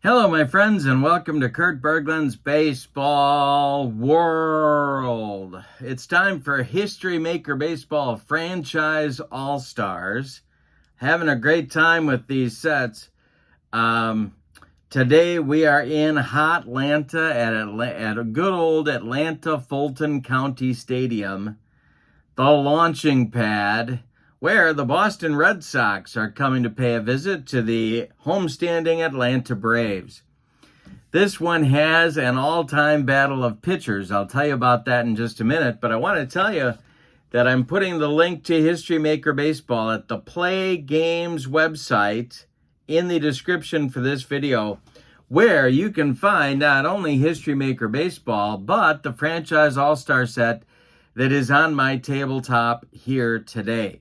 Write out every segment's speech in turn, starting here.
Hello, my friends, and welcome to Kurt Berglund's Baseball World. It's time for History Maker Baseball Franchise All-Stars. Having a great time with these sets. Today we are in hot Atlanta at a good old Atlanta Fulton County Stadium, the launching pad, where the Boston Red Sox are coming to pay a visit to the homestanding Atlanta Braves. This one has an all-time battle of pitchers. I'll tell you about that in just a minute, but I want to tell you that I'm putting the link to History Maker Baseball at the Play Games website in the description for this video, where you can find not only History Maker Baseball, but the Franchise All-Star set that is on my tabletop here today.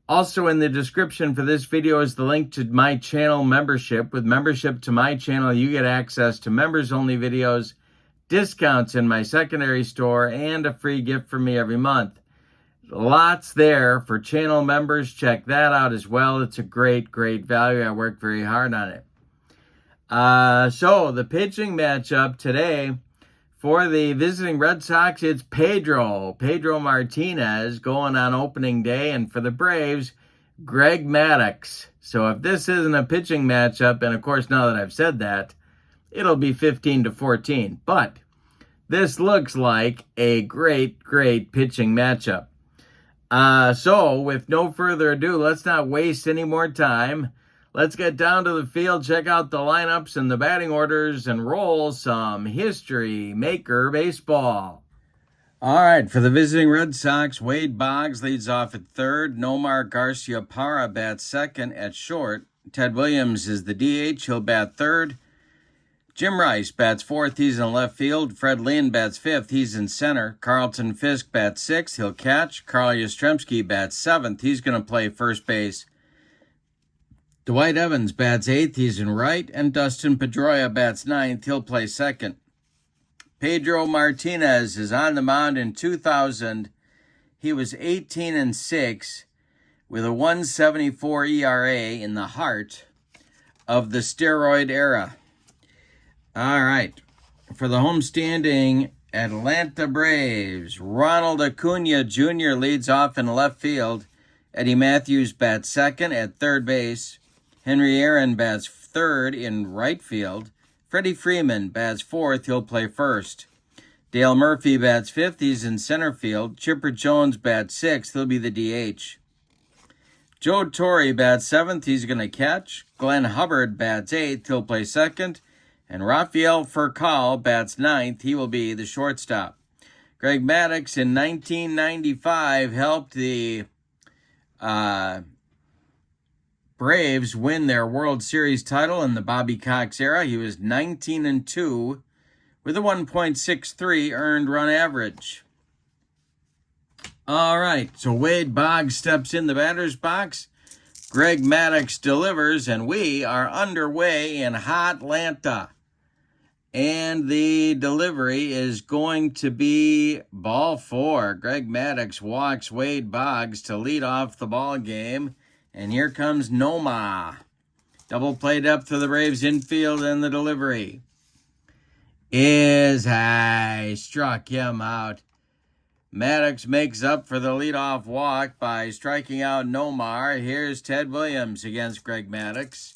Also in the description for this video is the link to my channel membership. With membership to my channel, you get access to members-only videos, discounts in my secondary store, and a free gift from me every month. Lots there for channel members. Check that out as well. It's a great, great value. I worked very hard on it. So the pitching matchup today for the visiting Red Sox, it's Pedro Martinez going on opening day. And for the Braves, Greg Maddux. So if this isn't a pitching matchup, and of course now that I've said that, it'll be 15-14. But this looks like a great, great pitching matchup. So with no further ado, let's not waste any more time. Let's get down to the field, check out the lineups and the batting orders, and roll some History Maker Baseball. All right, for the visiting Red Sox, Wade Boggs leads off at third. Nomar Garciaparra bats second at short. Ted Williams is the DH. He'll bat third. Jim Rice bats fourth. He's in left field. Fred Lynn bats fifth. He's in center. Carlton Fisk bats sixth. He'll catch. Carl Yastrzemski bats seventh. He's going to play first base. Dwight Evans bats eighth, he's in right, and Dustin Pedroia bats ninth, he'll play second. Pedro Martinez is on the mound in 2000. He was 18-6 with a 1.74 ERA in the heart of the steroid era. All right, for the homestanding Atlanta Braves, Ronald Acuna Jr. leads off in left field. Eddie Matthews bats second at third base. Henry Aaron bats third in right field. Freddie Freeman bats fourth. He'll play first. Dale Murphy bats fifth. He's in center field. Chipper Jones bats sixth. He'll be the DH. Joe Torre bats seventh. He's going to catch. Glenn Hubbard bats eighth. He'll play second. And Rafael Furcal bats ninth. He will be the shortstop. Greg Maddux in 1995 helped the Braves win their World Series title in the Bobby Cox era. He was 19-2 with a 1.63 earned run average. All right, so Wade Boggs steps in the batter's box. Greg Maddux delivers, and we are underway in hot Atlanta. And the delivery is going to be ball four. Greg Maddux walks Wade Boggs to lead off the ball game. And here comes Noma. Double play depth for the Braves infield, and the delivery is high. Struck him out. Maddux makes up for the leadoff walk by striking out Nomar. Here's Ted Williams against Greg Maddux.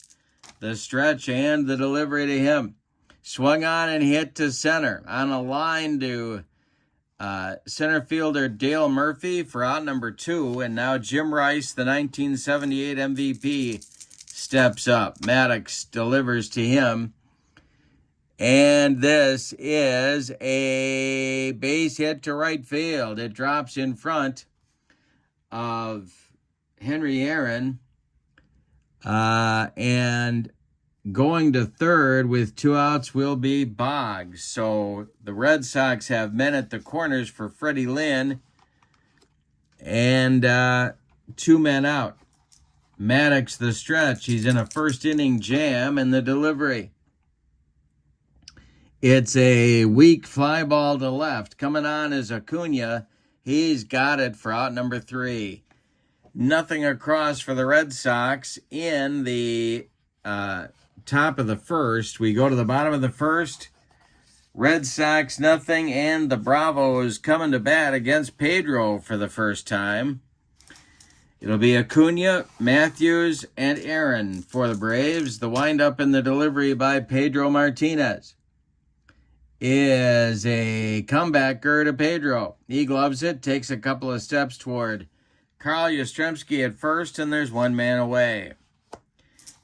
The stretch and the delivery to him. Swung on and hit to center. On a line to center fielder Dale Murphy for out number 2. And now Jim Rice, the 1978 MVP, steps up. Maddux delivers to him. And this is a base hit to right field. It drops in front of Henry Aaron. And going to third with 2 outs will be Boggs. So the Red Sox have men at the corners for Freddie Lynn. And 2 men out. Maddux the stretch. He's in a first inning jam, and the delivery. It's a weak fly ball to left. Coming on is Acuna. He's got it for out number 3. Nothing across for the Red Sox in the top of the first. We go to the bottom of the first. Red Sox nothing, and the Bravos coming to bat against Pedro for the first time. It'll be Acuna, Matthews, and Aaron for the Braves. The windup in the delivery by Pedro Martinez is a comebacker to Pedro. He gloves it, takes a couple of steps toward Carl Yastrzemski at first, and there's one man away.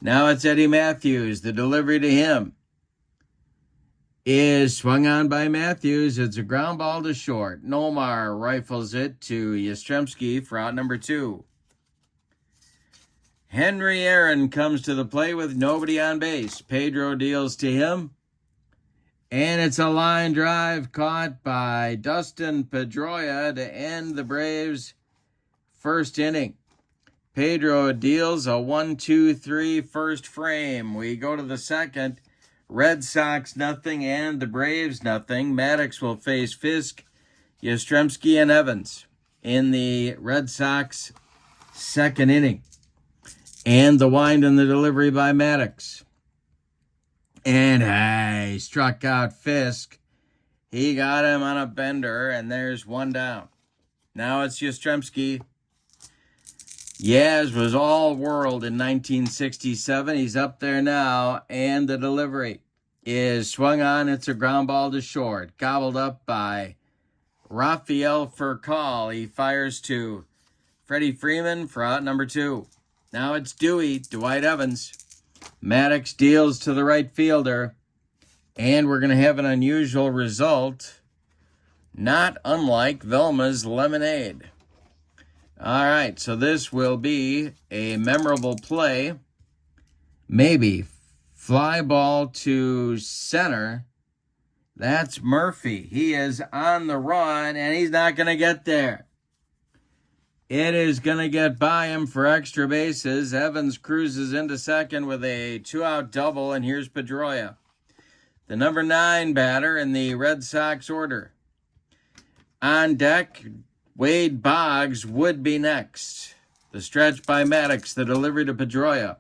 Now it's Eddie Matthews. The delivery to him is swung on by Matthews. It's a ground ball to short. Nomar rifles it to Yastrzemski for out number 2. Henry Aaron comes to the plate with nobody on base. Pedro deals to him, and it's a line drive caught by Dustin Pedroia to end the Braves' first inning. Pedro deals a 1-2-3 first frame. We go to the second. Red Sox nothing and the Braves nothing. Maddux will face Fisk, Yastrzemski, and Evans in the Red Sox second inning. And the wind and the delivery by Maddux. And he struck out Fisk. He got him on a bender, and there's one down. Now it's Yastrzemski. Yaz was all world in 1967. He's up there now, and the delivery is swung on. It's a ground ball to short, gobbled up by Rafael Furcal. He fires to Freddie Freeman for out number 2. Now it's Dwight Evans. Maddux deals to the right fielder, and we're going to have an unusual result, not unlike Velma's lemonade. All right, so this will be a memorable play. Maybe fly ball to center. That's Murphy. He is on the run, and he's not going to get there. It is going to get by him for extra bases. Evans cruises into second with a 2-out double, and here's Pedroia, the number 9 batter in the Red Sox order. On deck, Wade Boggs would be next. The stretch by Maddux, the delivery to Pedroia.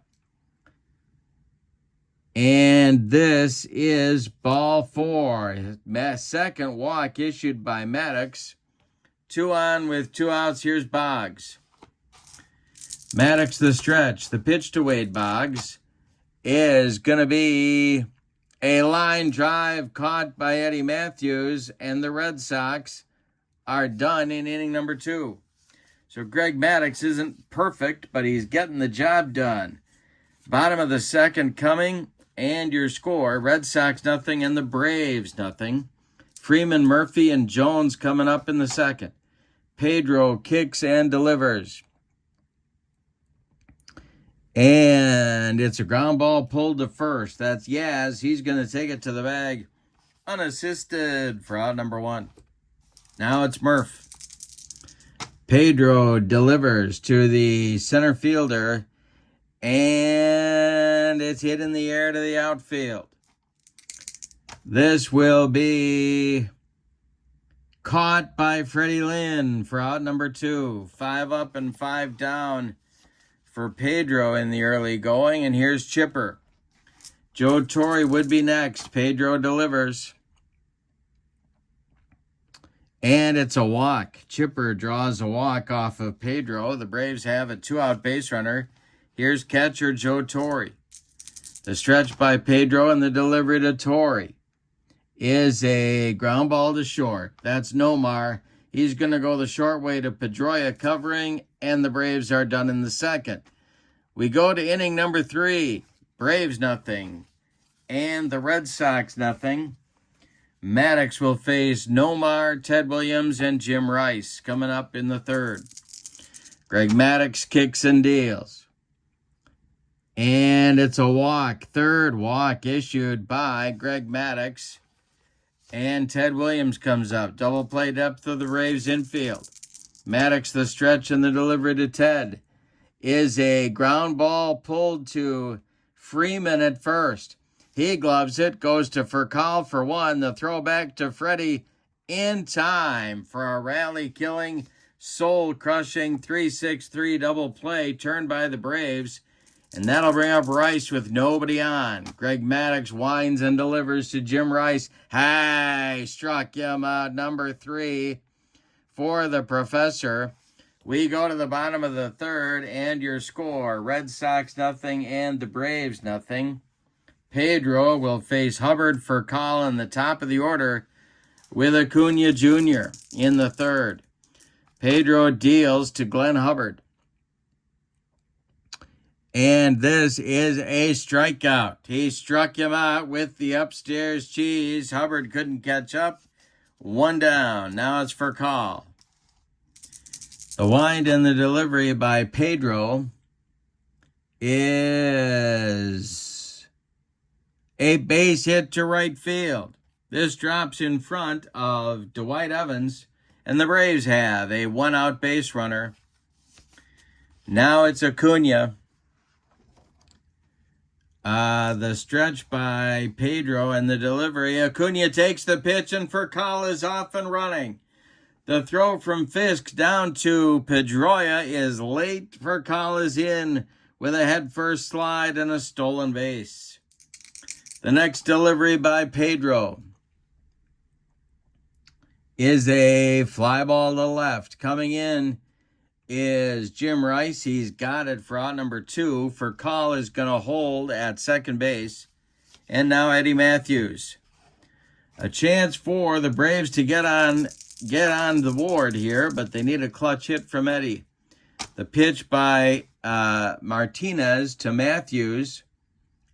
And this is ball 4. Second walk issued by Maddux. 2 on with 2 outs. Here's Boggs. Maddux the stretch. The pitch to Wade Boggs is going to be a line drive caught by Eddie Matthews, and the Red Sox are done in inning number 2. So Greg Maddux isn't perfect, but he's getting the job done. Bottom of the second coming, and your score, Red Sox nothing and the Braves nothing. Freeman, Murphy, and Jones coming up in the second. Pedro kicks and delivers. And it's a ground ball pulled to first. That's Yaz. He's going to take it to the bag unassisted for out number 1. Now it's Murph. Pedro delivers to the center fielder, and it's hit in the air to the outfield. This will be caught by Freddie Lynn for out number 2. 5 up and 5 down for Pedro in the early going, and here's Chipper. Joe Torre would be next. Pedro delivers. And it's a walk. Chipper draws a walk off of Pedro. The Braves have a 2-out base runner. Here's catcher Joe Torre. The stretch by Pedro and the delivery to Torre is a ground ball to short. That's Nomar. He's going to go the short way to Pedroia covering, and the Braves are done in the second. We go to inning number 3. Braves nothing, and the Red Sox nothing. Maddux will face Nomar, Ted Williams, and Jim Rice coming up in the third. Greg Maddux kicks and deals. And it's a walk. Third walk issued by Greg Maddux. And Ted Williams comes up. Double play depth of the Braves infield. Maddux the stretch and the delivery to Ted is a ground ball pulled to Freeman at first. He gloves it, goes to Furcal for 1. The throw back to Freddie in time for a rally-killing, soul-crushing 3-6-3 double play turned by the Braves. And that'll bring up Rice with nobody on. Greg Maddux winds and delivers to Jim Rice. Hey, struck him out, number 3 for the Professor. We go to the bottom of the third, and your score, Red Sox nothing and the Braves nothing. Pedro will face Hubbard for call in the top of the order with Acuna Jr. in the third. Pedro deals to Glenn Hubbard. And this is a strikeout. He struck him out with the upstairs cheese. Hubbard couldn't catch up. 1 down. Now it's for call. The wind and the delivery by Pedro is a base hit to right field. This drops in front of Dwight Evans, and the Braves have a 1-out base runner. Now it's Acuna. The stretch by Pedro and the delivery. Acuna takes the pitch, and for call is off and running. The throw from Fisk down to Pedroia is late. For call is in with a headfirst slide and a stolen base. The next delivery by Pedro is a fly ball to left. Coming in is Jim Rice. He's got it for out number 2. For call is going to hold at second base. And now Eddie Matthews. A chance for the Braves to get on the board here, but they need a clutch hit from Eddie. The pitch by Martinez to Matthews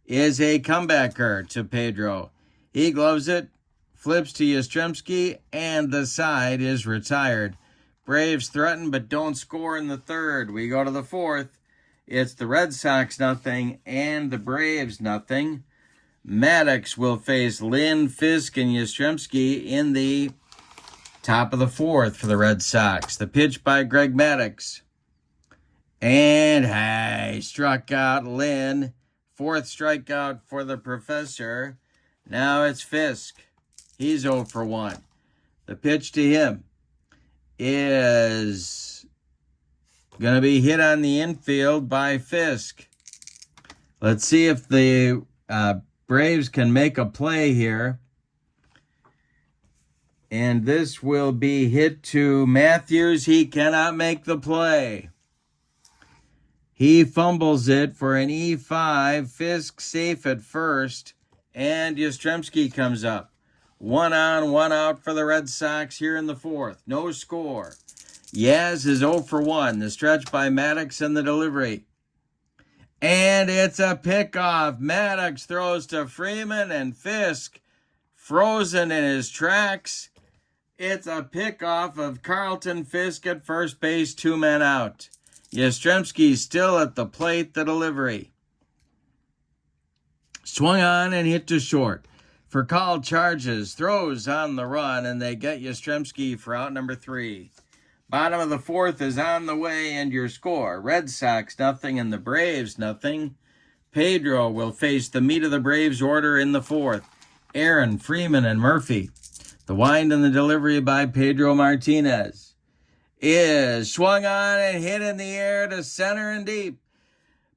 is a comebacker to Pedro. He gloves it, flips to Yastrzemski, and the side is retired. Braves threaten but don't score in the third. We go to the fourth. It's the Red Sox nothing and the Braves nothing. Maddux will face Lynn, Fisk, and Yastrzemski in the top of the fourth for the Red Sox. The pitch by Greg Maddux. And hey, struck out Lynn. 4th strikeout for the Professor. Now it's Fisk. He's 0 for 1. The pitch to him is going to be hit on the infield by Fisk. Let's see if the Braves can make a play here. And this will be hit to Matthews. He cannot make the play. He fumbles it for an E5. Fisk safe at first. And Yastrzemski comes up. 1 on, 1 out for the Red Sox here in the fourth. No score. Yaz is 0 for 1. The stretch by Maddux and the delivery. And it's a pickoff. Maddux throws to Freeman, and Fisk frozen in his tracks. It's a pickoff of Carlton. Fisk at first base, 2 men out. Yastrzemski still at the plate, the delivery. Swung on and hit to short. For call charges, throws on the run, and they get Yastrzemski for out number 3. Bottom of the fourth is on the way, and your score, Red Sox nothing and the Braves nothing. Pedro will face the meat of the Braves order in the fourth. Aaron, Freeman, and Murphy. The wind and the delivery by Pedro Martinez is swung on and hit in the air to center and deep.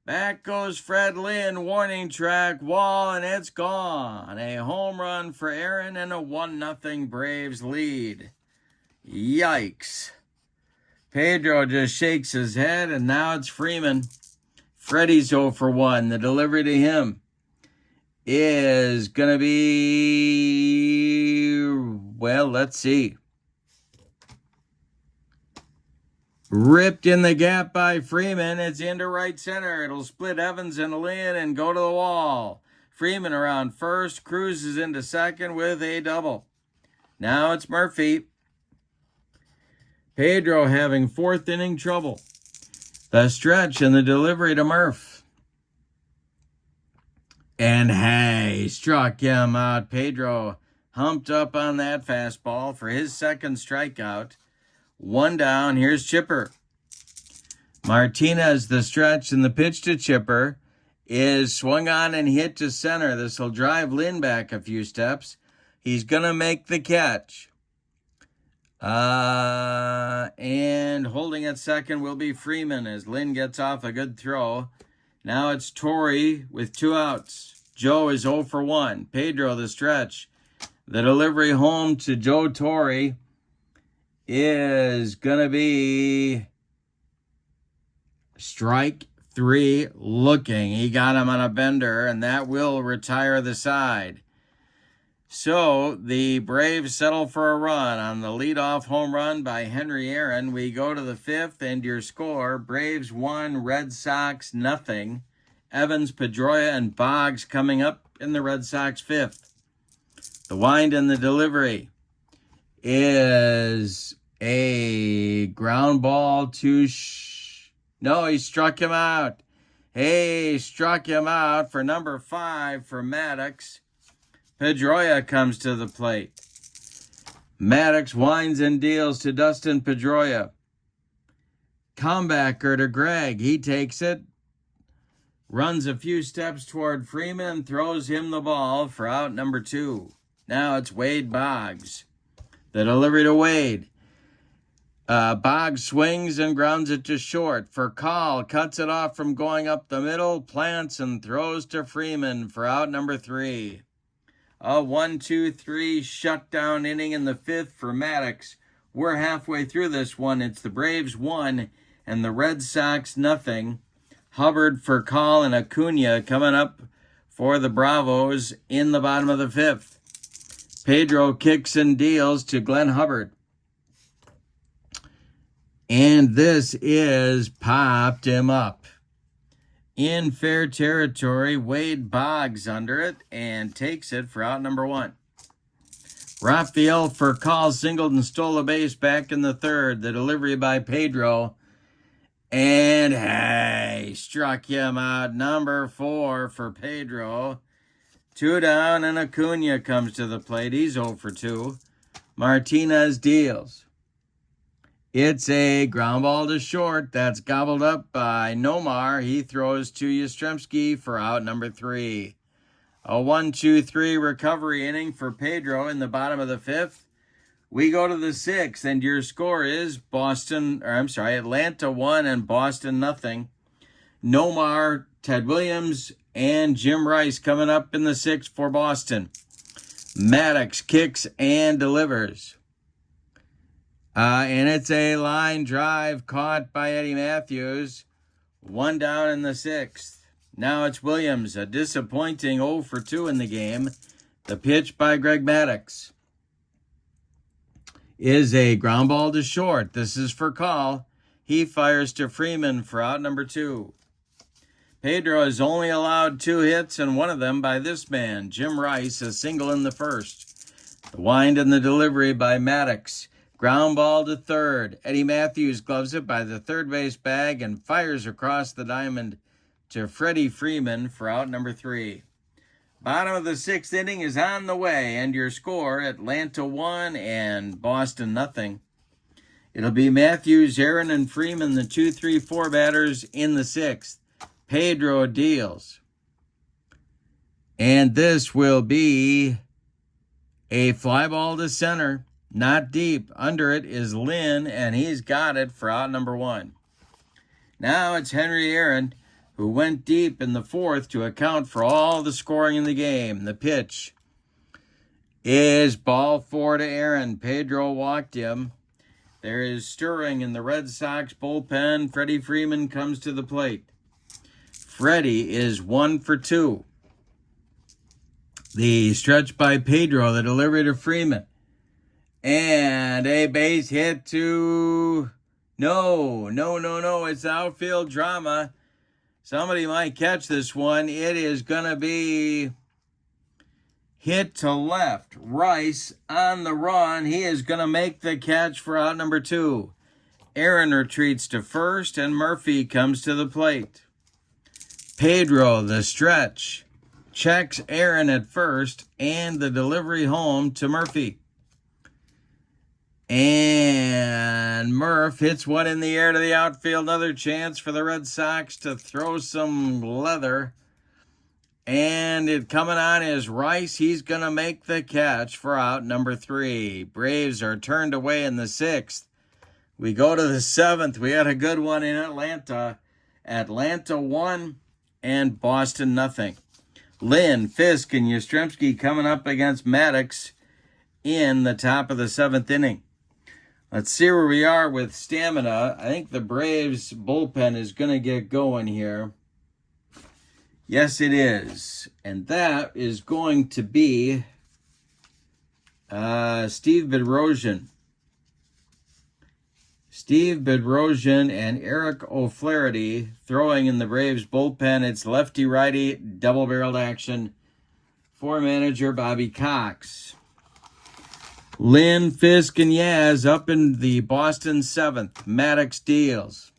Back goes Fred Lynn, warning track, wall, and it's gone. A home run for Aaron and a 1-0 Braves lead. Yikes. Pedro just shakes his head, and now it's Freeman. Freddie's 0 for 1. The delivery to him is going to be, well, let's see. Ripped in the gap by Freeman. It's into right center. It'll split Evans and Lynn and go to the wall. Freeman around first, cruises into second with a double. Now it's Murphy. Pedro having 4th inning trouble. The stretch and the delivery to Murph. And hey, struck him out. Pedro humped up on that fastball for his 2nd strikeout. 1 down. Here's Chipper. Martinez, the stretch, and the pitch to Chipper is swung on and hit to center. This will drive Lynn back a few steps. He's going to make the catch. And holding at second will be Freeman as Lynn gets off a good throw. Now it's Torrey with 2 outs. Joe is 0 for 1. Pedro, the stretch. The delivery home to Joe Torrey is going to be strike 3 looking. He got him on a bender, and that will retire the side. So the Braves settle for a run on the leadoff home run by Henry Aaron. We go to the 5th, and your score, Braves 1, Red Sox nothing. Evans, Pedroia, and Boggs coming up in the Red Sox 5th. The wind and the delivery is a ground ball to... No, he struck him out. Hey, struck him out for number 5 for Maddux. Pedroia comes to the plate. Maddux winds and deals to Dustin Pedroia. Comebacker to Greg. He takes it. Runs a few steps toward Freeman and throws him the ball for out number 2. Now it's Wade Boggs. The delivery to Wade. Boggs swings and grounds it to short. For Call, cuts it off from going up the middle, plants and throws to Freeman for out number 3. A 1-2-3 shutdown inning in the 5th for Maddux. We're halfway through this one. It's the Braves 1 and the Red Sox nothing. Hubbard, for Call, and Acuna coming up for the Bravos in the bottom of the 5th. Pedro kicks and deals to Glenn Hubbard. And this is popped him up. In fair territory, Wade Boggs under it and takes it for out number 1. Rafael, for Call, singled and stole a base back in the 3rd. The delivery by Pedro. And hey, struck him out. Number 4 for Pedro. 2 down, and Acuna comes to the plate. He's 0 for 2. Martinez deals. It's a ground ball to short. That's gobbled up by Nomar. He throws to Yastrzemski for out number 3. A 1-2-3 recovery inning for Pedro in the bottom of the 5th. We go to the 6th, and your score is Atlanta 1 and Boston nothing. Nomar, Ted Williams, and Jim Rice coming up in the 6th for Boston. Maddux kicks and delivers. And it's a line drive caught by Eddie Matthews. 1 down in the 6th. Now it's Williams, a disappointing 0 for 2 in the game. The pitch by Greg Maddux is a ground ball to short. This is for Call. He fires to Freeman for out number 2. Pedro is only allowed 2 hits, and one of them by this man, Jim Rice, a single in the 1st. The wind and the delivery by Maddux. Ground ball to 3rd. Eddie Matthews gloves it by the 3rd base bag and fires across the diamond to Freddie Freeman for out number 3. Bottom of the 6th inning is on the way, and your score, Atlanta 1 and Boston nothing. It'll be Matthews, Aaron, and Freeman, the 2, 3, 4 batters in the 6th. Pedro deals. And this will be a fly ball to center. Not deep. Under it is Lynn, and he's got it for out number 1. Now it's Henry Aaron, who went deep in the 4th to account for all the scoring in the game. The pitch is ball 4 to Aaron. Pedro walked him. There is stirring in the Red Sox bullpen. Freddie Freeman comes to the plate. Freddie is 1 for 2. The stretch by Pedro, the delivery to Freeman. And a base hit to... No. It's outfield drama. Somebody might catch this one. It is going to be hit to left. Rice on the run. He is going to make the catch for out number 2. Aaron retreats to first, and Murphy comes to the plate. Pedro, the stretch, checks Aaron at first, and the delivery home to Murphy. And Murph hits one in the air to the outfield. Another chance for the Red Sox to throw some leather. And it coming on is Rice. He's going to make the catch for out number 3. Braves are turned away in the 6th. We go to the 7th. We had a good one in Atlanta. Atlanta 1 and Boston nothing. Lynn, Fisk, and Yastrzemski coming up against Maddux in the top of the 7th inning. Let's see where we are with stamina. I think the Braves bullpen is going to get going here. Yes, it is. And that is going to be Steve Bedrosian. Steve Bedrosian and Eric O'Flaherty throwing in the Braves bullpen. It's lefty-righty, double-barreled action for manager Bobby Cox. Lynn, Fisk, and Yaz up in the Boston 7th. Maddux deals.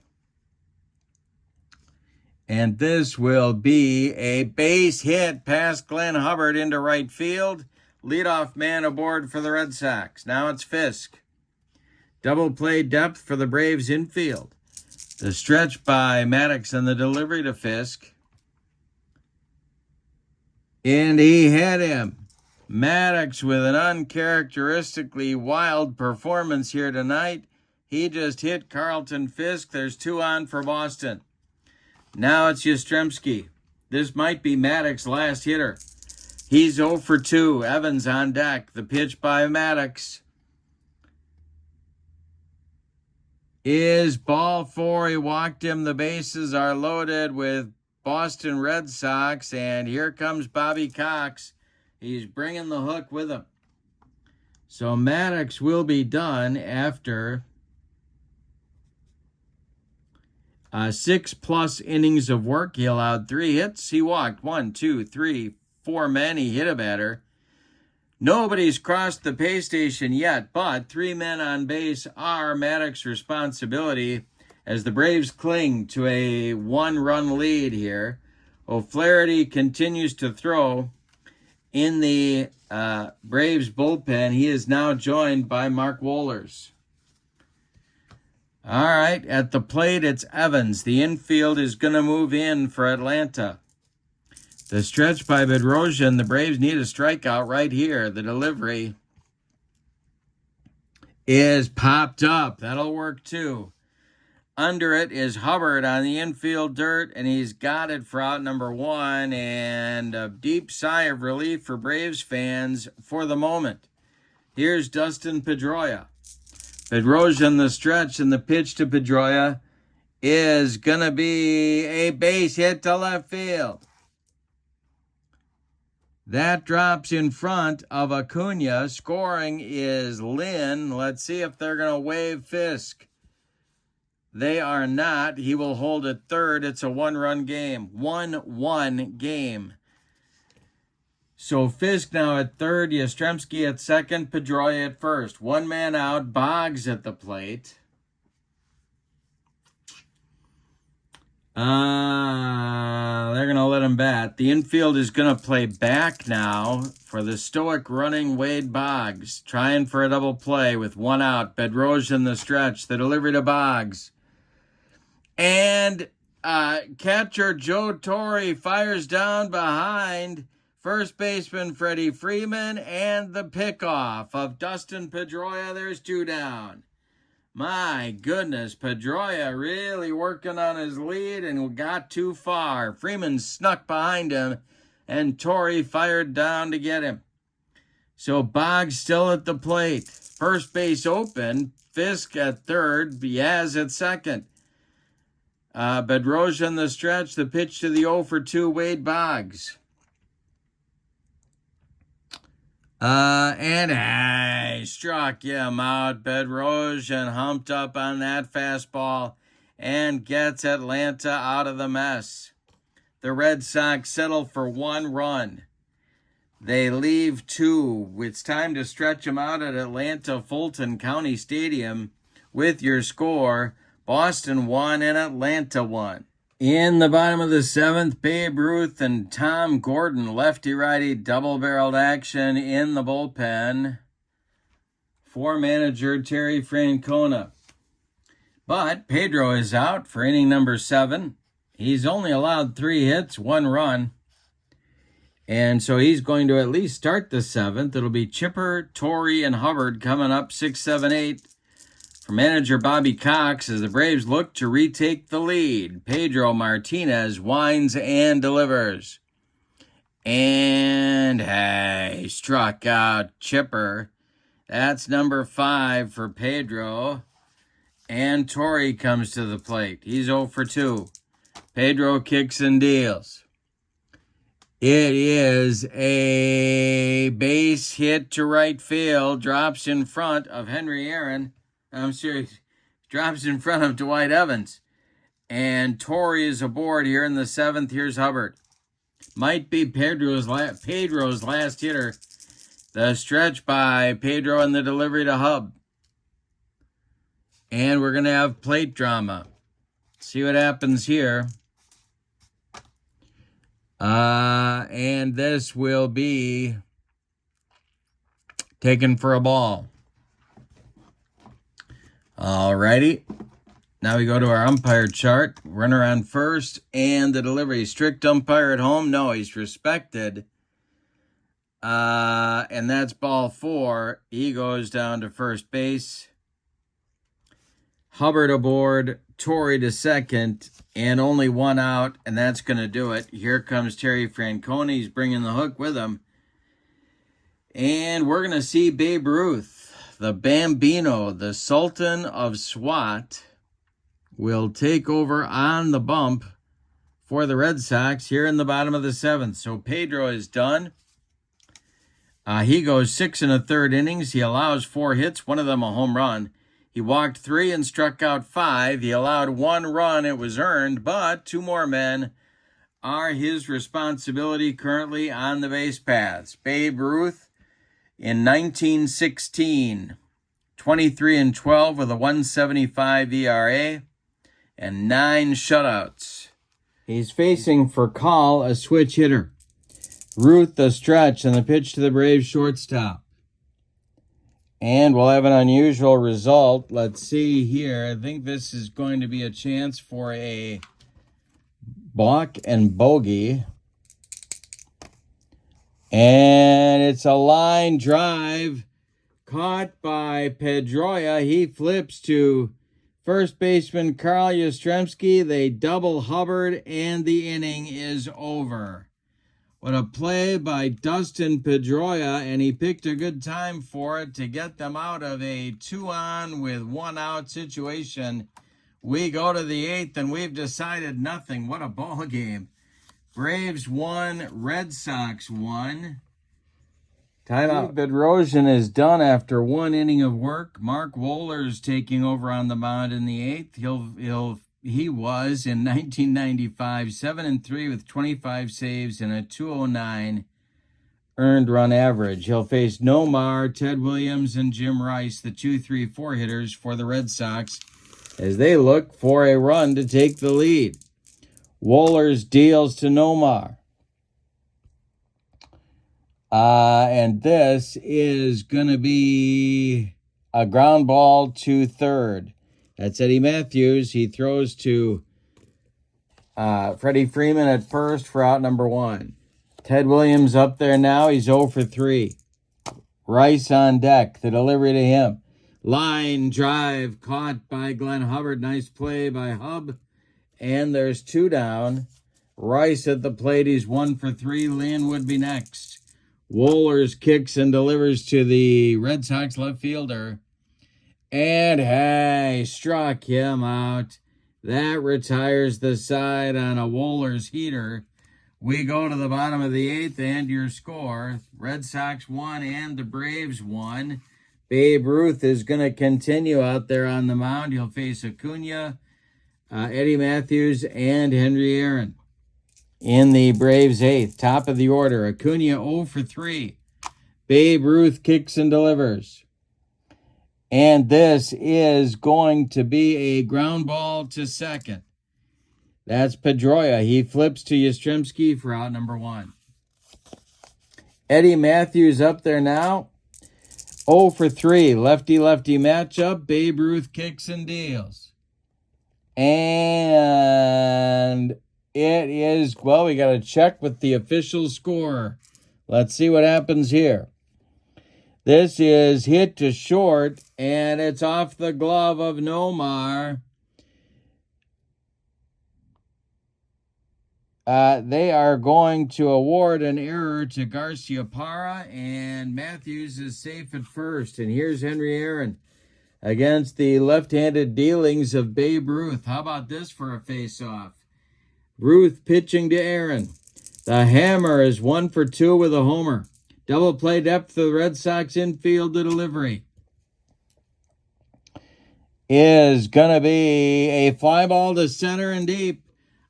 And this will be a base hit past Glenn Hubbard into right field. Leadoff man aboard for the Red Sox. Now it's Fisk. Double play depth for the Braves infield. The stretch by Maddux and the delivery to Fisk. And he hit him. Maddux with an uncharacteristically wild performance here tonight. He just hit Carlton Fisk. There's 2 on for Boston. Now it's Yastrzemski. This might be Maddux' last hitter. He's 0 for 2. Evans on deck. The pitch by Maddux is ball 4. He walked him. The bases are loaded with Boston Red Sox. And here comes Bobby Cox. He's bringing the hook with him. So Maddux will be done after 6+ innings of work. He allowed 3 hits. He walked 1, 2, 3, 4 men. He hit a batter. Nobody's crossed the pay station yet, but 3 men on base are Maddux' responsibility as the Braves cling to a 1-run lead here. O'Flaherty continues to throw in the Braves bullpen. He is now joined by Mark Wohlers. All right, at the plate, it's Evans. The infield is going to move in for Atlanta. The stretch by Bedrosian. The Braves need a strikeout right here. The delivery is popped up. That'll work too. Under it is Hubbard on the infield dirt, and he's got it for out number 1. And a deep sigh of relief for Braves fans for the moment. Here's Dustin Pedroia. Bedrosian the stretch, and the pitch to Pedroia is going to be a base hit to left field. That drops in front of Acuna. Scoring is Lynn. Let's see if they're going to wave Fisk. They are not. He will hold at third. It's a 1-run game. 1-1 game. So Fisk now at third, Yastrzemski at second, Pedroia at first. 1 man out, Boggs at the plate. They're going to let him bat. The infield is going to play back now for the stoic running Wade Boggs. Trying for a double play with 1 out. Bedrosian the stretch. The delivery to Boggs. And catcher Joe Torre fires down behind first baseman Freddie Freeman, and the pickoff of Dustin Pedroia. There's 2 down. My goodness, Pedroia really working on his lead and got too far. Freeman snuck behind him, and Torre fired down to get him. So Boggs still at the plate. First base open. Fisk at third. Yaz at second. Bedrosian the stretch. The pitch to the 0 for 2 Wade Boggs. And I struck him out. Bedrosian humped up on that fastball and gets Atlanta out of the mess. The Red Sox settle for 1 run. They leave 2. It's time to stretch them out at Atlanta Fulton County Stadium with your score: Boston 1 and Atlanta 1. In the bottom of the 7th, Babe Ruth and Tom Gordon, lefty-righty double-barreled action in the bullpen for manager Terry Francona. But Pedro is out for inning number 7. He's only allowed 3 hits, 1 run. And so he's going to at least start the 7th. It'll be Chipper, Torrey, and Hubbard coming up 6, 7, 8 for manager Bobby Cox as the Braves look to retake the lead. Pedro Martinez winds and delivers. And hey, struck out chipper. That's number 5 for Pedro. And Torrey comes to the plate. He's 0 for 2. Pedro kicks and deals. It is a base hit to right field. Drops in front of Henry Aaron. I'm serious. Drops in front of Dwight Evans. And Torrey is aboard here in the 7th. Here's Hubbard. Might be Pedro's last hitter. The stretch by Pedro and the delivery to Hub. And we're going to have plate drama. See what happens here. And this will be taken for a ball. Alrighty. Now we go to our umpire chart. Runner on first and the delivery. Strict umpire at home. No, he's respected. And that's ball 4. He goes down to first base. Hubbard aboard, Torrey to second, and only 1 out, and that's going to do it. Here comes Terry Francona. He's bringing the hook with him. And we're going to see Babe Ruth, the Bambino, the Sultan of SWAT, will take over on the bump for the Red Sox here in the bottom of the 7th. So Pedro is done. He goes 6 1/3 innings. He allows 4 hits, one of them a home run. He walked 3 and struck out 5. He allowed 1 run. It was earned, but 2 more men are his responsibility currently on the base paths. Babe Ruth in 1916, 23 12 with a 1.75 ERA and 9 shutouts. He's facing for call a switch hitter. Ruth the stretch and the pitch to the Braves shortstop. And we'll have an unusual result. Let's see here. I think this is going to be a chance for a balk and bogey. And it's a line drive caught by Pedroia. He flips to first baseman Carl Yastrzemski. They double Hubbard, and the inning is over. What a play by Dustin Pedroia, and he picked a good time for it to get them out of a 2-on with 1 out situation. We go to the 8th, and we've decided nothing. What a ball game. Braves 1, Red Sox 1. Timeout. Bedrosian is done after 1 inning of work. Mark Wohlers taking over on the mound in the 8th. He was in 1995, 7-3 with 25 saves and a 209 earned run average. He'll face Nomar, Ted Williams, and Jim Rice, the 2-3-4 hitters for the Red Sox, as they look for a run to take the lead. Wohlers deals to Nomar. And this is going to be a ground ball to third. That's Eddie Matthews. He throws to Freddie Freeman at first for out number 1. Ted Williams up there now. He's 0 for 3. Rice on deck. The delivery to him. Line drive caught by Glenn Hubbard. Nice play by Hub. And there's 2 down. Rice at the plate. He's 1 for 3. Lynn would be next. Wohlers kicks and delivers to the Red Sox left fielder. And hey, struck him out. That retires the side on a Wohlers heater. We go to the bottom of the 8th, and your score, Red Sox 1 and the Braves 1. Babe Ruth is going to continue out there on the mound. He'll face Acuna, Eddie Matthews, and Henry Aaron. In the Braves 8th, top of the order, Acuna 0 for 3. Babe Ruth kicks and delivers. And this is going to be a ground ball to second. That's Pedroia. He flips to Yastrzemski for out number 1. Eddie Matthews up there now. 0 for 3. Lefty-lefty matchup. Babe Ruth kicks and deals. And it is, well, we got to check with the official score. Let's see what happens here. This is hit to short, and it's off the glove of Nomar. They are going to award an error to Garcia Parra, and Matthews is safe at first. And here's Henry Aaron against the left-handed dealings of Babe Ruth. How about this for a face-off? Ruth pitching to Aaron. The hammer is 1 for 2 with a homer. Double play depth for the Red Sox infield. The delivery is going to be a fly ball to center and deep.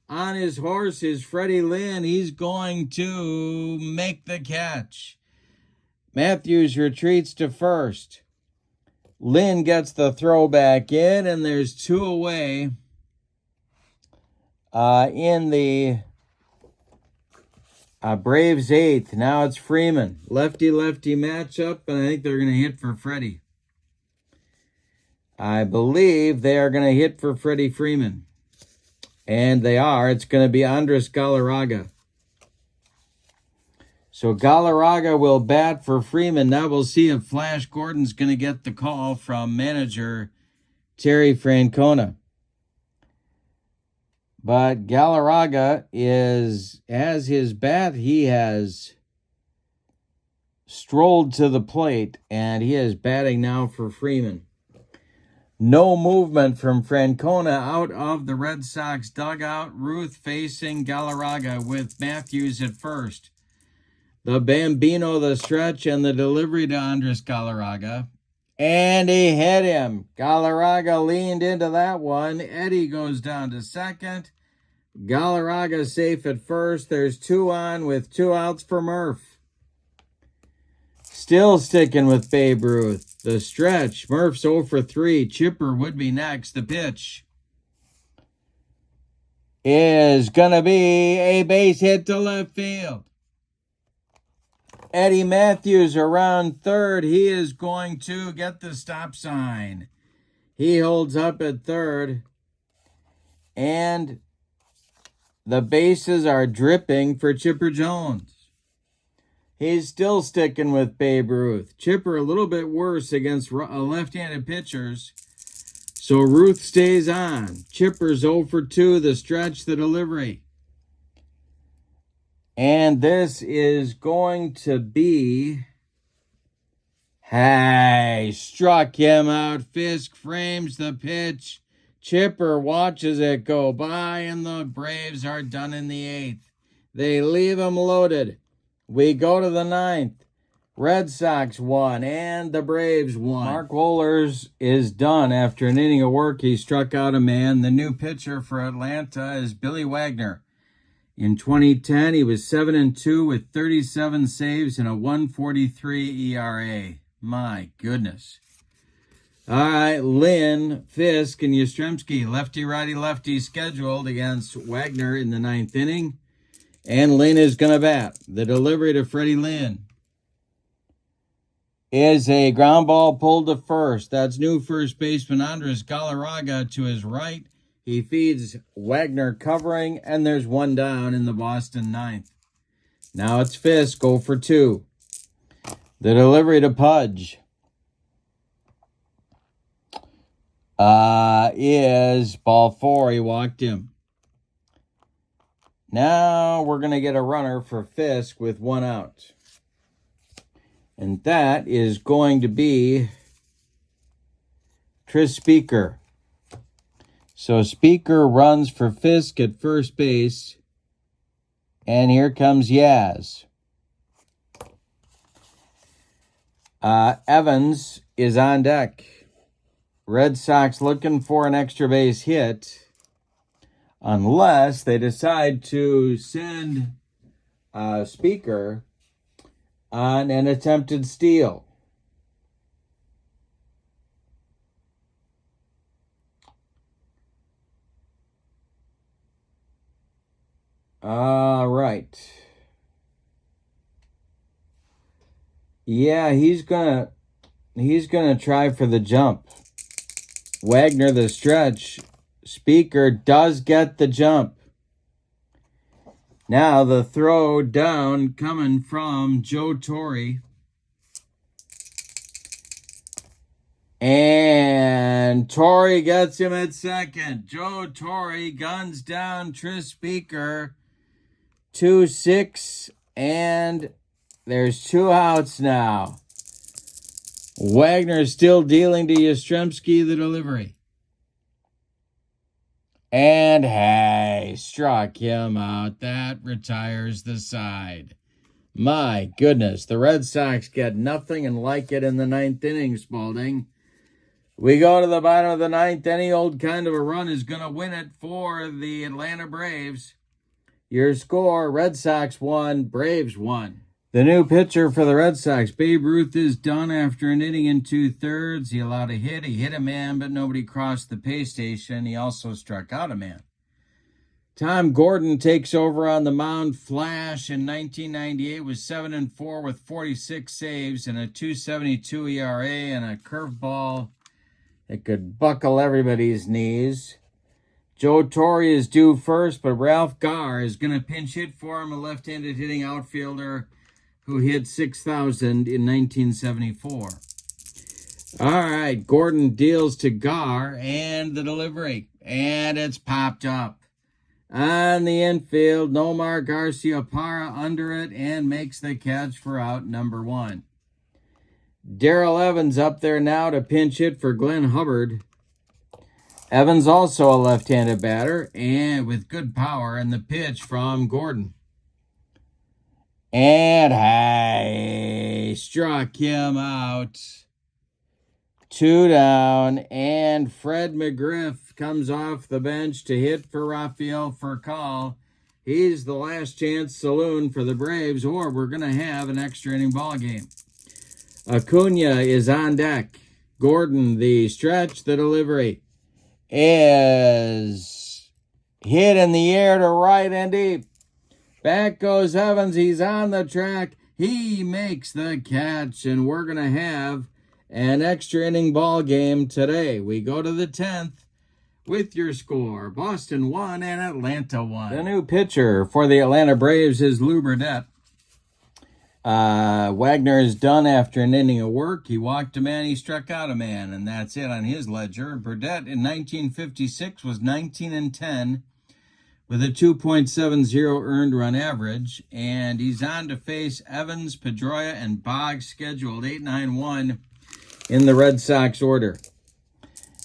On his horse is Freddie Lynn. He's going to make the catch. Matthews retreats to first. Lynn gets the throw back in, and there's 2 away in the Braves 8th. Now it's Freeman. Lefty-lefty matchup, and I think they're going to hit for Freddie. I believe they are going to hit for Freddie Freeman. And they are. It's going to be Andres Galarraga. So Galarraga will bat for Freeman. Now we'll see if Flash Gordon's going to get the call from manager Terry Francona. But Galarraga as his bat, he has strolled to the plate, and he is batting now for Freeman. No movement from Francona out of the Red Sox dugout. Ruth facing Galarraga with Matthews at first. The Bambino, the stretch, and the delivery to Andres Galarraga. And he hit him. Galarraga leaned into that one. Eddie goes down to second. Galarraga safe at first. There's 2 on with 2 outs for Murph. Still sticking with Babe Ruth. The stretch. Murph's 0 for 3. Chipper would be next. The pitch is going to be a base hit to left field. Eddie Matthews around third. He is going to get the stop sign. He holds up at third. And the bases are dripping for Chipper Jones. He's still sticking with Babe Ruth. Chipper a little bit worse against left-handed pitchers. So Ruth stays on. Chipper's 0 for 2, the stretch, the delivery. And this is going to be... Hey, struck him out. Fisk frames the pitch. Chipper watches it go by, and the Braves are done in the 8th. They leave him loaded. We go to the 9th. Red Sox won, and the Braves won. Mark Wohlers is done after an inning of work. He struck out a man. The new pitcher for Atlanta is Billy Wagner. In 2010, he was 7-2 with 37 saves and a 1.43 ERA. My goodness. All right, Lynn, Fisk, and Yastrzemski, lefty-righty-lefty scheduled against Wagner in the 9th inning. And Lynn is going to bat. The delivery to Freddie Lynn is a ground ball pulled to first. That's new first baseman Andres Galarraga to his right. He feeds Wagner covering, and there's 1 down in the Boston 9th. Now it's Fisk, 0 for 2. The delivery to Pudge is ball 4. He walked him. Now we're going to get a runner for Fisk with 1 out. And that is going to be Tris Speaker. So Speaker runs for Fisk at first base. And here comes Yaz. Evans is on deck. Red Sox looking for an extra base hit. Unless they decide to send Speaker on an attempted steal. All right. Yeah, he's gonna try for the jump. Wagner the stretch. Speaker does get the jump. Now the throw down coming from Joe Torre. And Torrey gets him at second. Joe Torrey guns down Tris Speaker. 2-6, and there's 2 outs now. Wagner still dealing to Yastrzemski the delivery. And hey, struck him out. That retires the side. My goodness, the Red Sox get nothing and like it in the 9th inning, Spalding. We go to the bottom of the 9th. Any old kind of a run is going to win it for the Atlanta Braves. Your score, Red Sox 1, Braves 1. The new pitcher for the Red Sox, Babe Ruth, is done after an inning and 2/3. He allowed a hit. He hit a man, but nobody crossed the pay station. He also struck out a man. Tom Gordon takes over on the mound. Flash in 1998 was 7-4 with 46 saves and a 2.72 ERA and a curveball that could buckle everybody's knees. Joe Torre is due first, but Ralph Garr is going to pinch hit for him, a left-handed hitting outfielder who hit 6,000 in 1974. All right, Gordon deals to Garr and the delivery, and it's popped up. On the infield, Nomar Garciaparra under it and makes the catch for out number 1. Darrell Evans up there now to pinch hit for Glenn Hubbard. Evans also a left-handed batter and with good power, and the pitch from Gordon. And hey, struck him out. 2 down, and Fred McGriff comes off the bench to hit for Rafael Furcal. He's the last chance saloon for the Braves, or we're going to have an extra inning ball game. Acuna is on deck. Gordon, the stretch, the delivery is hit in the air to right and deep. Back goes Evans. He's on the track. He makes the catch, and we're going to have an extra inning ball game today. We go to the 10th with your score. Boston 1 and Atlanta 1. The new pitcher for the Atlanta Braves is Lou Burdette. Wagner is done after an inning of work. He walked a man, he struck out a man, and that's it on his ledger. Burdette in 1956 was 19-10 with a 2.70 earned run average, and he's on to face Evans, Pedroia, and Boggs, scheduled 8-9-1 in the Red Sox order.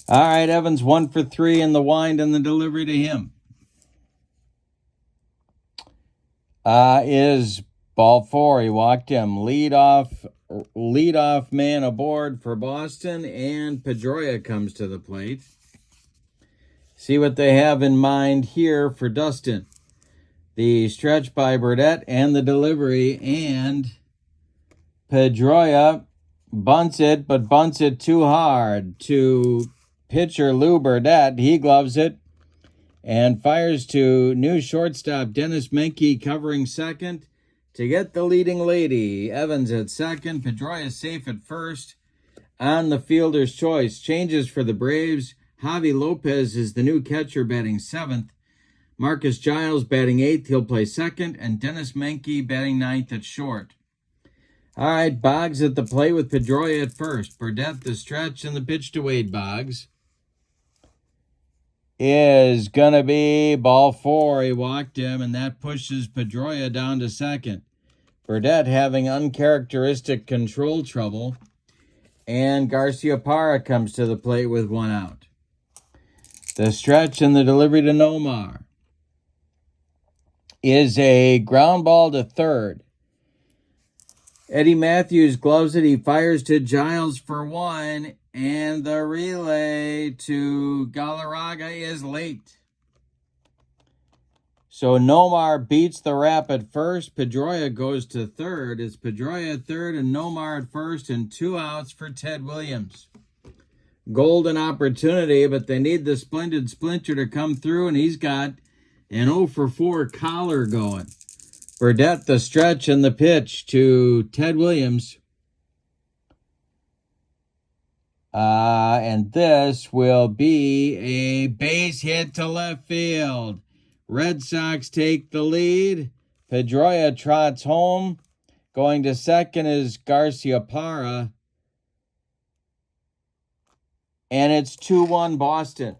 All right, Evans 1 for 3 in the wind and the delivery to him is ball 4. He walked him. Lead off man aboard for Boston, and Pedroia comes to the plate. See what they have in mind here for Dustin. The stretch by Burdette and the delivery, and Pedroia bunts it, but bunts it too hard to pitcher Lou Burdette. He gloves it and fires to new shortstop Dennis Menke covering second to get the leading lady. Evans at second. Pedroia safe at first on the fielder's choice. Changes for the Braves. Javi Lopez is the new catcher batting 7th. Marcus Giles batting 8th. He'll play second. And Dennis Menke batting 9th at short. All right, Boggs at the plate with Pedroia at first. Burdette the stretch, and the pitch to Wade Boggs is going to be ball 4. He walked him, and that pushes Pedroia down to second. Burdette having uncharacteristic control trouble, and Garciaparra comes to the plate with 1 out. The stretch and the delivery to Nomar is a ground ball to third. Eddie Matthews gloves it. He fires to Giles for 1, and the relay to Galarraga is late. So Nomar beats the rap at first. Pedroia goes to third. It's Pedroia at third and Nomar at first, and 2 outs for Ted Williams. Golden opportunity, but they need the splendid splinter to come through, and he's got an 0 for 4 collar going. Burdette the stretch and the pitch to Ted Williams. And this will be a base hit to left field. Red Sox take the lead. Pedroia trots home. Going to second is Garciaparra. and it's 2-1 Boston.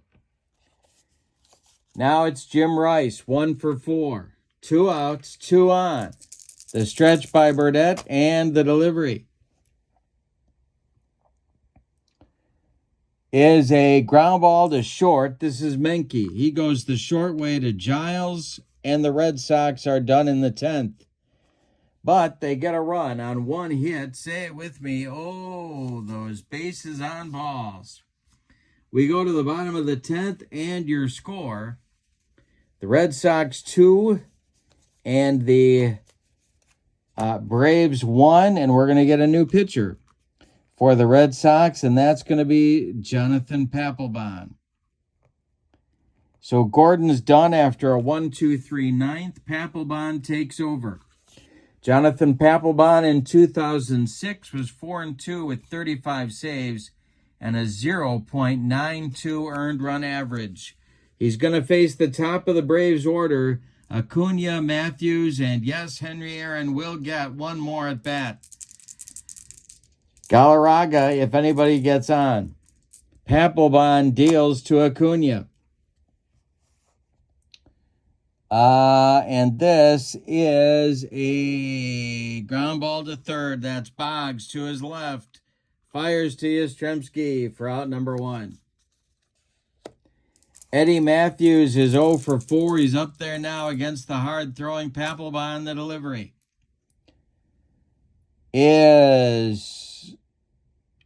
Now it's Jim Rice, 1 for 4. 2 outs, 2 on. The stretch by Burdette and the delivery is a ground ball to short. This is Menke. He goes the short way to Giles, and the Red Sox are done in the 10th. But they get a run on 1 hit. Say it with me. Oh, those bases on balls. We go to the bottom of the 10th, and your score. The Red Sox 2 and the Braves 1, and we're going to get a new pitcher for the Red Sox, and that's going to be Jonathan Papelbon. So Gordon's done after a 1-2-3 ninth. Papelbon takes over. Jonathan Papelbon in 2006 was 4-2 with 35 saves and a 0.92 earned run average. He's going to face the top of the Braves order, Acuna, Matthews, and yes, Henry Aaron will get one more at bat. Galarraga, if anybody gets on. Papelbon deals to Acuna. And this is a ground ball to third. That's Boggs to his left. Fires to Yastrzemski for out number 1. Eddie Matthews is 0 for 4. He's up there now against the hard-throwing Papelbon. The delivery is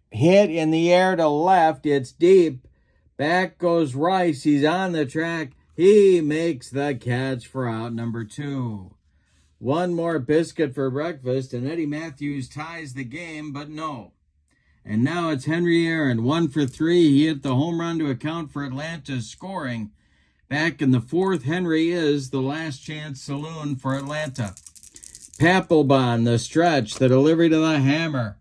hit in the air to left. It's deep. Back goes Rice. He's on the track. He makes the catch for out number 2. One more biscuit for breakfast, and Eddie Matthews ties the game, but no. And now it's Henry Aaron, 1 for 3. He hit the home run to account for Atlanta's scoring. Back in the 4th, Henry is the last chance saloon for Atlanta. Papelbon, the stretch, the delivery to the hammer.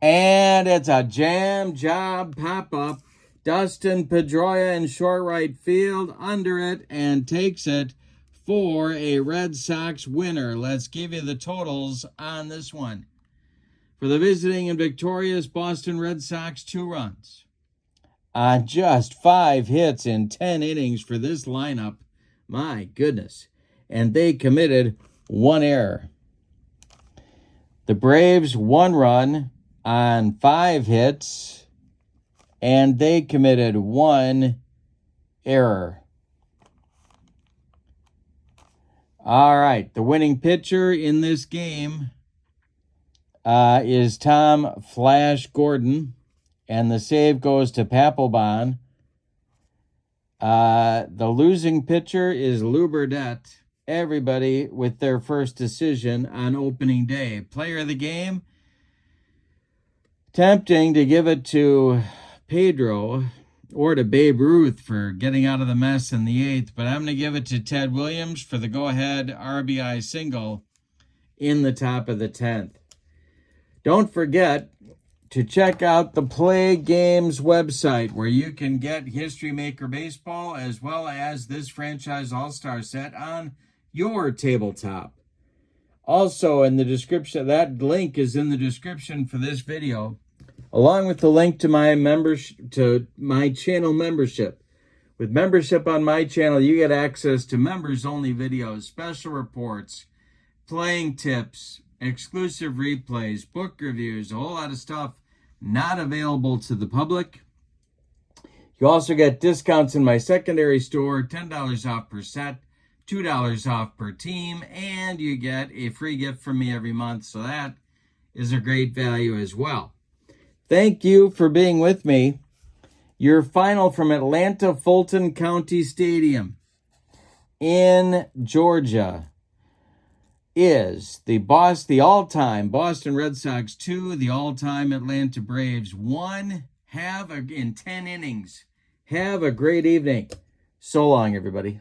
And it's a jam job pop-up. Dustin Pedroia in short right field, under it, and takes it for a Red Sox winner. Let's give you the totals on this one. For the visiting and victorious Boston Red Sox, 2 runs. On just 5 hits in 10 innings for this lineup. My goodness. And they committed 1 error. The Braves, 1 run on 5 hits. And they committed 1 error. All right, the winning pitcher in this game is Tom Flash Gordon, and the save goes to Papelbon. The losing pitcher is Lou Burdette. Everybody with their first decision on opening day. Player of the game, tempting to give it to Pedro or to Babe Ruth for getting out of the mess in the 8th, but I'm going to give it to Ted Williams for the go-ahead RBI single in the top of the 10th. Don't forget to check out the Play Games website where you can get History Maker Baseball as well as this franchise all-star set on your tabletop. Also in the description, that link is in the description for this video, along with the link to my channel membership. With membership on my channel, you get access to members-only videos, special reports, playing tips, exclusive replays, book reviews, a whole lot of stuff not available to the public. You also get discounts in my secondary store, $10 off per set, $2 off per team, and you get a free gift from me every month, so that is a great value as well. Thank you for being with me. Your final from Atlanta Fulton County Stadium in Georgia is the all-time Boston Red Sox 2, the all-time Atlanta Braves 1. In 10 innings. Have a great evening. So long, everybody.